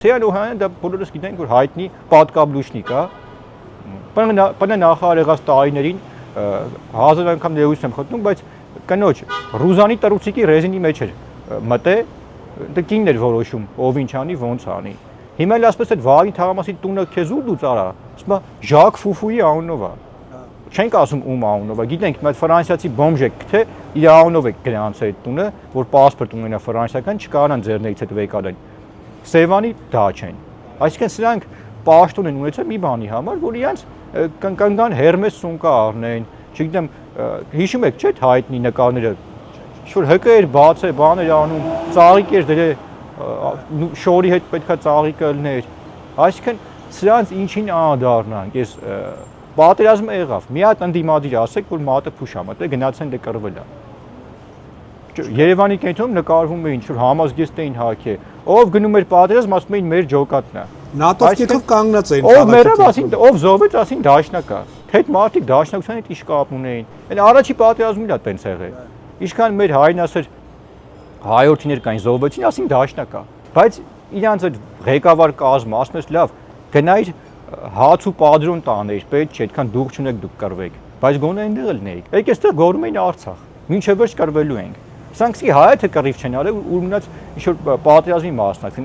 Թեան Օհանյանը դա բոլորս գիտենք, որ հայտնի պատկաբլուշնիկ է։ Բանը նախարար եղած տարիներին հազար անգամ ներողություն եմ խնդրում, բայց կնոջ Ռուզանի Տրուցիկի ռեզինի մեջ էր մտե, դա կինն էր որոշում, ով ինչ անի, ոնց անի։ Հիմա էլ ասես այդ Վահագին Թաղամասի տունը քեզ ու դու ծարա, ասում է Ժակ Ֆուֆուի անունով է։ Չենք ասում ում անունով է, գիտենք, մի հատ ֆրանսիացի բոմժ է թե իր անունով է գրանցել այդ տունը, որ պասպորտ ունենա ֆրանսիական, չկարանան ձեռներից հետ վեկալեն։ Սևանի դա չեն։ Այսինքն սրանք պաշտոն են ունեցել մի բանի համար, որ իրանց կանգան Հերմես սունկա առնեն, չգիտեմ, հիշում եք, չէ՞ հայտնի նկարները, ինչ-որ հկը էր բաց է, բաներ անում, ծաղիկ էր դրե, շորի հետ պետքա ծաղիկը լներ։ Այսինքն սրանց ինչին անդառնանք, ես պատերազմը եղավ, մի հատ ընդդիմադիր ասեք, որ մատը փուշ ա մտել, գնացեն դե կռվել է։ Երևանի կենտրոնում նկարվում էին ինչ-որ համազգեստ էին հագե, ով գնում էր պատերազմ, ասում էին մեր ջոկատն է։ ՆԱՏՕ-ով կեքով կանգնած էին։ Ով մեռավ, ասին, ով զոհվեց, ասին դաշնակ է։ Թե այդ մարդիկ դաշնակցության հետ ինչ կապ ունեին։ Այն առաջի պատերազմին է տենց եղել։ Ինչքան մեր հայրենասեր հայրենիներ կային զոհվեցին, ասին դաշնակ է։ Բայց իրանց այդ ղեկավար կազմը ասում ես լավ, գնայր հաց ու պատրոն տաներ, պետք չէ, այդքան դուղ չունեք դուք կռվեք, բայց գոնե այնտեղ լինեիք։ Եկեք այստեղ գոռում էին Արցախ, մինչև վերջ կռվելու ենք։ Սրանք հայը թե կռիվ չեն արել ու մնաց ինչ որ պատերազմի մասնակցին։